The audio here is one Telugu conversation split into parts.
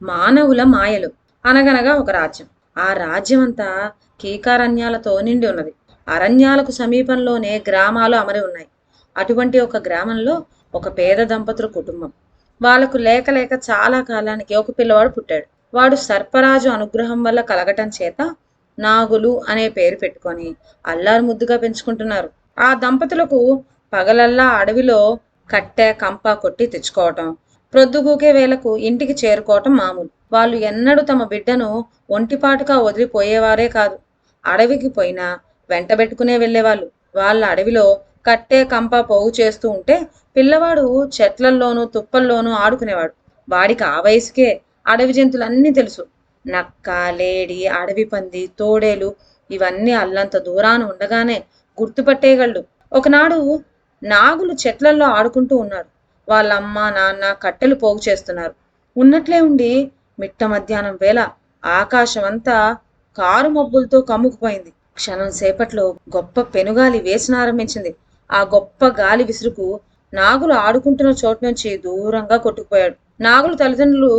మానవుల మాయలు. అనగనగా ఒక రాజ్యం. ఆ రాజ్యమంతా కీకారణ్యాలతో నిండి ఉన్నది. అరణ్యాలకు సమీపంలోనే గ్రామాలు అమరి ఉన్నాయి. అటువంటి ఒక గ్రామంలో ఒక పేద దంపతుల కుటుంబం. వాళ్ళకు లేక లేక చాలా కాలానికి ఒక పిల్లవాడు పుట్టాడు. వాడు సర్పరాజు అనుగ్రహం వల్ల కలగటం చేత నాగులు అనే పేరు పెట్టుకొని అల్లారు ముద్దుగా పెంచుకుంటున్నారు. ఆ దంపతులకు పగలల్లా అడవిలో కట్టె కంప కొట్టి తెచ్చుకోవటం, ప్రొద్దుగూకే వేళకు ఇంటికి చేరుకోవటం మామూలు. వాళ్ళు ఎన్నడూ తమ బిడ్డను ఒంటిపాటుగా వదిలిపోయేవారే కాదు. అడవికి పోయినా వెంటబెట్టుకునే వెళ్ళేవాళ్ళు. వాళ్ళ అడవిలో కట్టె కంప పోగు చేస్తూ ఉంటే పిల్లవాడు చెట్లల్లోనూ తుప్పల్లోనూ ఆడుకునేవాడు. వాడికి ఆ వయసుకే అడవి జంతువులన్నీ తెలుసు. నక్క, లేడి, అడవి పంది, తోడేలు ఇవన్నీ అల్లంత దూరాన ఉండగానే గుర్తుపట్టేయగలడు. ఒకనాడు నాగులు చెట్లల్లో ఆడుకుంటూ ఉన్నాడు. వాళ్ళమ్మ నాన్న కట్టెలు పోగు చేస్తున్నారు. ఉన్నట్లే ఉండి మిట్ట మధ్యాహ్నం వేళ ఆకాశం అంతా కారు మబ్బులతో కమ్ముకుపోయింది. క్షణం సేపట్లో గొప్ప పెనుగాలి వేసినారంభించింది. ఆ గొప్ప గాలి విసురుకు నాగులు ఆడుకుంటున్న చోటు నుంచి దూరంగా కొట్టుకుపోయాడు. నాగులు తల్లిదండ్రులు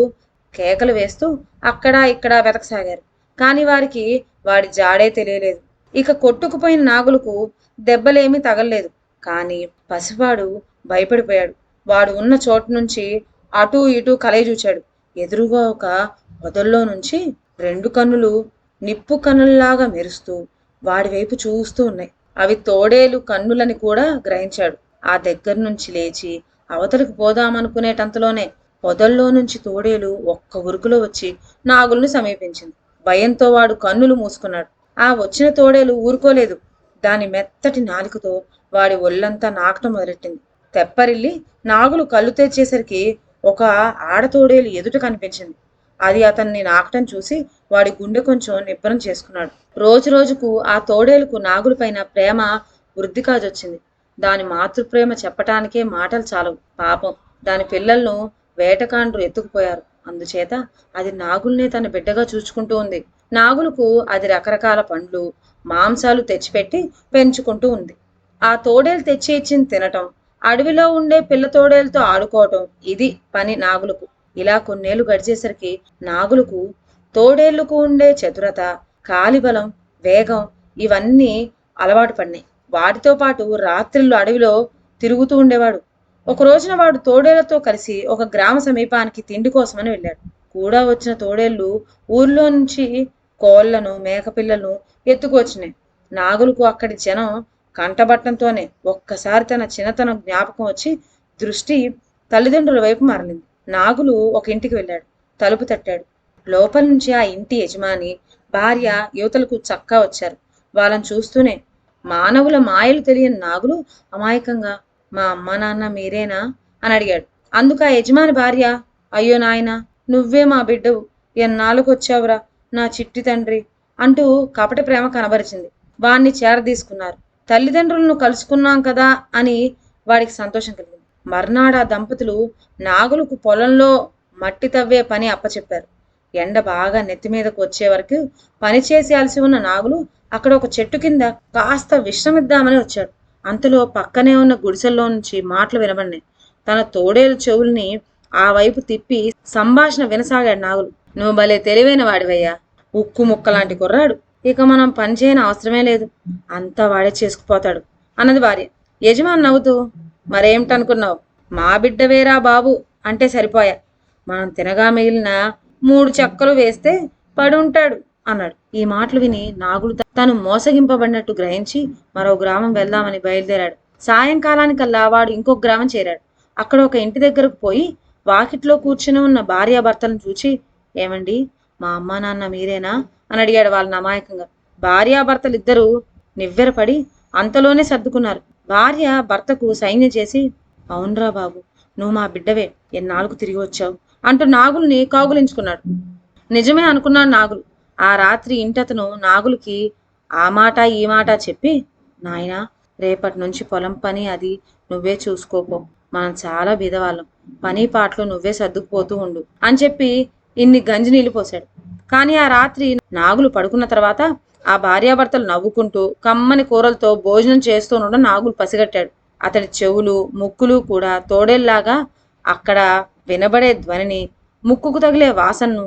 కేకలు వేస్తూ అక్కడా ఇక్కడా వెతకసాగారు. కాని వారికి వాడి జాడే తెలియలేదు. ఇక కొట్టుకుపోయిన నాగులకు దెబ్బలేమీ తగలలేదు. కానీ పసివాడు భయపడిపోయాడు. వాడు ఉన్న చోటు నుంచి అటూ ఇటూ కలయి చూచాడు. ఎదురుగా ఒక పొదల్లో నుంచి రెండు కన్నులు నిప్పు కన్నుల్లాగా మెరుస్తూ వాడి వైపు చూస్తూ ఉన్నాయి. అవి తోడేలు కన్నులని కూడా గ్రహించాడు. ఆ దగ్గర నుంచి లేచి అవతలికి పోదామనుకునేటంతలోనే పొదల్లో నుంచి తోడేలు ఒక్క ఉరుకులో వచ్చి నాగుల్ని సమీపించింది. భయంతో వాడు కన్నులు మూసుకున్నాడు. ఆ వచ్చిన తోడేలు ఊరుకోలేదు. దాని మెత్తటి నాలుకతో వాడి ఒళ్ళంతా నాకటం మొదలెట్టింది. తెప్పరిల్లి నాగులు కళ్ళు తెచ్చేసరికి ఒక ఆడతోడేలు ఎదుట కనిపించింది. అది అతన్ని నాకటం చూసి వాడి గుండె కొంచెం నిబ్బరం చేసుకున్నాడు. రోజు రోజుకు ఆ తోడేలుకు నాగులపైన ప్రేమ వృద్ధి కాజొచ్చింది. దాని మాతృప్రేమ చెప్పటానికే మాటలు చాలవు. పాపం దాని పిల్లలను వేటకాండ్రు ఎత్తుకుపోయారు. అందుచేత అది నాగుల్నే తన బిడ్డగా చూచుకుంటూ ఉంది. నాగులకు అది రకరకాల పండ్లు మాంసాలు తెచ్చిపెట్టి పెంచుకుంటూ ఉంది. ఆ తోడేలు తెచ్చి ఇచ్చింది తినటం, అడవిలో ఉండే పిల్ల తోడేలతో ఆడుకోవటం ఇది పని నాగులకు. ఇలా కొన్నేళ్లు గడిచేసరికి నాగులకు తోడేళ్లకు ఉండే చతురత, కాలిబలం, వేగం ఇవన్నీ అలవాటు పడినాయి. వాటితో పాటు రాత్రిళ్ళు అడవిలో తిరుగుతూ ఉండేవాడు. ఒక రోజున వాడు తోడేళ్లతో కలిసి ఒక గ్రామ సమీపానికి తిండి కోసమని వెళ్ళాడు. కూడా వచ్చిన తోడేళ్లు ఊర్లో నుంచి కోళ్లను మేకపిల్లలను ఎత్తుకొచ్చినాయి. నాగులకు అక్కడి జనం కంటబట్టంతోనే ఒక్కసారి తన చిన్నతనం జ్ఞాపకం వచ్చి దృష్టి తల్లిదండ్రుల వైపు మరలింది. నాగులు ఒక ఇంటికి వెళ్ళాడు. తలుపు తట్టాడు. లోపల నుంచి ఆ ఇంటి యజమాని భార్య యువతలకు చక్కా వచ్చారు. వాళ్ళని చూస్తూనే మానవుల మాయలు తెలియని నాగులు అమాయకంగా మా అమ్మ నాన్న మీరేనా అని అడిగాడు. అందుకు ఆ యజమాని భార్య, అయ్యో నాయనా, నువ్వే మా బిడ్డవు, ఎన్నాళ్ళకు వచ్చావురా నా చిట్టి తండ్రి అంటూ కపట ప్రేమ కనబరిచింది. వాణ్ణి చేరదీసుకున్నారు. తల్లిదండ్రులను కలుసుకున్నాం కదా అని వాడికి సంతోషం కలిగింది. మర్నాడు ఆ దంపతులు నాగులకు పొలంలో మట్టి తవ్వే పని అప్పచెప్పారు. ఎండ బాగా నెత్తి మీదకు వచ్చే వరకు పనిచేసి అలసి ఉన్న నాగులు అక్కడ ఒక చెట్టు కింద కాస్త విశ్రమిద్దామని వచ్చాడు. అంతలో పక్కనే ఉన్న గుడిసెల్లో నుంచి మాటలు వినబడినాయి. తన తోడేలు చెవుల్ని ఆ వైపు తిప్పి సంభాషణ వినసాగాడు నాగులు. నువ్వు భలే తెలివైన వాడివయ్యా, ఉక్కు ముక్కలాంటి కుర్రాడు, ఇక మనం పని చేయని అవసరమే లేదు, అంతా వాడే చేసుకుపోతాడు అన్నది భార్య. యజమాని నవ్వుతూ, మరేమిటనుకున్నావు, మా బిడ్డ వేరా బాబు అంటే సరిపోయా, మనం తినగా మిగిలిన 3 చెక్కలు వేస్తే పడి ఉంటాడు అన్నాడు. ఈ మాటలు విని నాగులు తను మోసగింపబడినట్టు గ్రహించి మరో గ్రామం వెళ్దామని బయలుదేరాడు. సాయంకాలానికల్లా వాడు ఇంకొక గ్రామం చేరాడు. అక్కడ ఒక ఇంటి దగ్గరకు పోయి వాకిట్లో కూర్చుని ఉన్న భార్యాభర్తలను చూచి, ఏమండి, మా అమ్మా నాన్న మీరేనా అని అడిగాడు వాళ్ళని అమాయకంగా. భార్యాభర్తలు ఇద్దరూ నివ్వెరపడి అంతలోనే సర్దుకున్నారు. భార్య భర్తకు సైన్యం చేసి, అవునరా బాబు, నువ్వు మా బిడ్డవే, ఎన్నాళ్ళకు తిరిగి వచ్చావు అంటూ నాగుల్ని కౌగులించుకున్నాడు. నిజమే అనుకున్నాడు నాగులు. ఆ రాత్రి ఇంటతను నాగులకి ఆ మాట ఈ మాట చెప్పి, నాయనా, రేపటి నుంచి పొలం పని అది నువ్వే చూసుకోపో, మనం చాలా బీదవాళ్ళం, పని పాటలు నువ్వే సర్దుకుపోతూ ఉండు అని చెప్పి ఇన్ని గంజి నీళ్లు పోశాడు. కానీ ఆ రాత్రి నాగులు పడుకున్న తర్వాత ఆ భార్యాభర్తలు నవ్వుకుంటూ కమ్మని కూరలతో భోజనం చేస్తూ ఉండడం నాగులు పసిగట్టాడు. అతడి చెవులు ముక్కులు కూడా తోడేల్లాగా అక్కడ వినబడే ధ్వనిని ముక్కుకు తగిలే వాసనను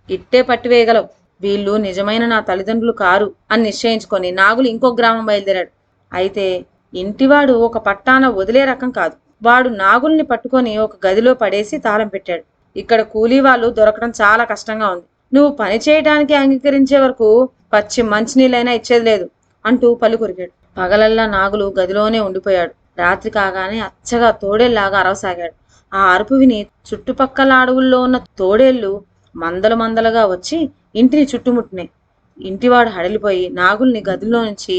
ఇట్టే పట్టివేయగలవు. వీళ్ళు నిజమైన నా తల్లిదండ్రులు కారు అని నిశ్చయించుకొని నాగులు ఇంకో గ్రామం బయలుదేరాడు. అయితే ఇంటివాడు ఒక పట్టాన వదిలే రకం కాదు. వాడు నాగుల్ని పట్టుకొని ఒక గదిలో పడేసి తాళం పెట్టాడు. ఇక్కడ కూలీ వాళ్ళు దొరకడం చాలా కష్టంగా ఉంది. నువ్వు పని చేయడానికి అంగీకరించే వరకు పచ్చి మంచినీళ్ళైనా ఇచ్చేది లేదు అంటూ పళ్ళు కొరికాడు. పగలల్లా నాగులు గదిలోనే ఉండిపోయాడు. రాత్రి కాగానే అచ్చగా తోడేళ్లాగా అరవసాగాడు. ఆ అరుపు విని చుట్టుపక్కల అడవుల్లో ఉన్న తోడేళ్లు మందలు మందలుగా వచ్చి ఇంటిని చుట్టుముట్టినాయి. ఇంటివాడు హడలిపోయి నాగుల్ని గదిలో నుంచి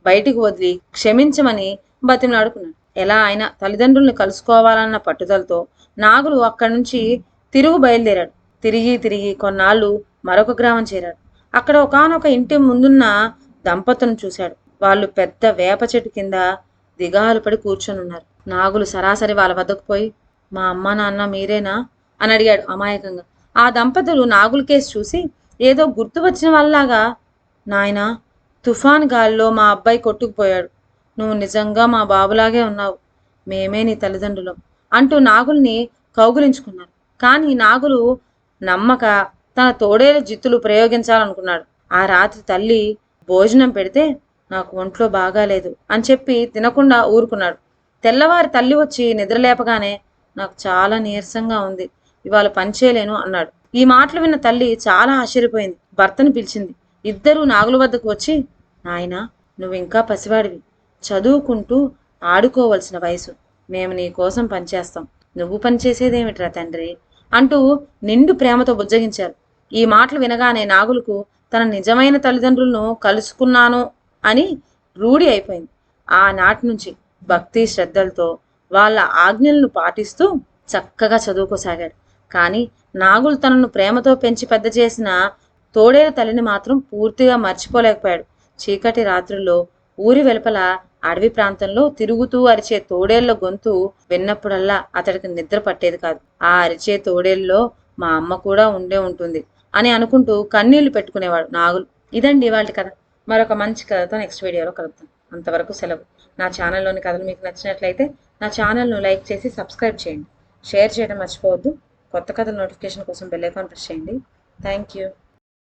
బయటికి వదిలి క్షమించమని బతిమలాడుకున్నాడు. ఎలా అయినా తల్లిదండ్రుల్ని కలుసుకోవాలన్న పట్టుదలతో నాగులు అక్కడి నుంచి బయలుదేరాడు. తిరిగి కొన్నాళ్ళు మరొక గ్రామం చేరాడు. అక్కడ ఒకానొక ఇంటి ముందున్న దంపతులను చూశాడు. వాళ్ళు పెద్ద వేప చెట్టు కింద దిగాలు పడి కూర్చొనున్నారు. నాగులు సరాసరి వాళ్ళ వద్దకు పోయి, మా అమ్మ నాన్న మీరేనా అని అడిగాడు అమాయకంగా. ఆ దంపతులు నాగుల కేసు చూసి ఏదో గుర్తు వచ్చిన వాళ్ళలాగా, నాయనా, తుఫాన్ గాలిలో మా అబ్బాయి కొట్టుకుపోయాడు. నువ్వు నిజంగా మా బాబులాగే ఉన్నావు. మేమే నీ తల్లిదండ్రులం అంటూ నాగుల్ని కౌగులించుకున్నారు. కానీ నాగులు నమ్మక తన తోడేలు జిత్తులు ప్రయోగించాలనుకున్నాడు. ఆ రాత్రి తల్లి భోజనం పెడితే నాకు ఒంట్లో బాగాలేదు అని చెప్పి తినకుండా ఊరుకున్నాడు. తెల్లవారి తల్లి వచ్చి నిద్రలేపగానే నాకు చాలా నీరసంగా ఉంది, ఇవాళ పనిచేయలేను అన్నాడు. ఈ మాటలు విన్న తల్లి చాలా ఆశ్చర్యపోయింది. భర్తను పిలిచింది. ఇద్దరూ నాగుల వద్దకు వచ్చి, నాయనా, నువ్వు ఇంకా పసివాడివి, చదువుకుంటూ ఆడుకోవలసిన వయసు. మేము నీ కోసం పనిచేస్తాం, నువ్వు పనిచేసేదేమిట్రా తండ్రి అంటూ నిండు ప్రేమతో బుజ్జగించారు. ఈ మాటలు వినగానే నాగులకు తన నిజమైన తల్లిదండ్రులను కలుసుకున్నాను అని రూఢి అయిపోయింది. ఆనాటి నుంచి భక్తి శ్రద్ధలతో వాళ్ళ ఆజ్ఞలను పాటిస్తూ చక్కగా చదువుకోసాగాడు. కానీ నాగులు తనను ప్రేమతో పెంచి పెద్ద చేసిన తోడేలు తల్లిని మాత్రం పూర్తిగా మర్చిపోలేకపోయాడు. చీకటి రాత్రుల్లో ఊరి వెలుపల అడవి ప్రాంతంలో తిరుగుతూ అరిచే తోడేళ్ల గొంతు విన్నప్పుడల్లా అతడికి నిద్ర పట్టేది కాదు. ఆ అరిచే తోడేళ్ళలో మా అమ్మ కూడా ఉండే ఉంటుంది అని అనుకుంటూ కన్నీళ్లు పెట్టుకునేవాడు నాగులు. ఇదండి ఇవాళ కథ. మరొక మంచి కథతో నెక్స్ట్ వీడియోలో కలుద్దాం. అంతవరకు సెలవు. నా ఛానల్లోని కథలు మీకు నచ్చినట్లయితే నా ఛానల్ను లైక్ చేసి సబ్స్క్రైబ్ చేయండి. షేర్ చేయడం మర్చిపోవద్దు. కొత్త కథల నోటిఫికేషన్ కోసం బెల్ ఐకాన్ ప్రెస్ చేయండి. Thank you.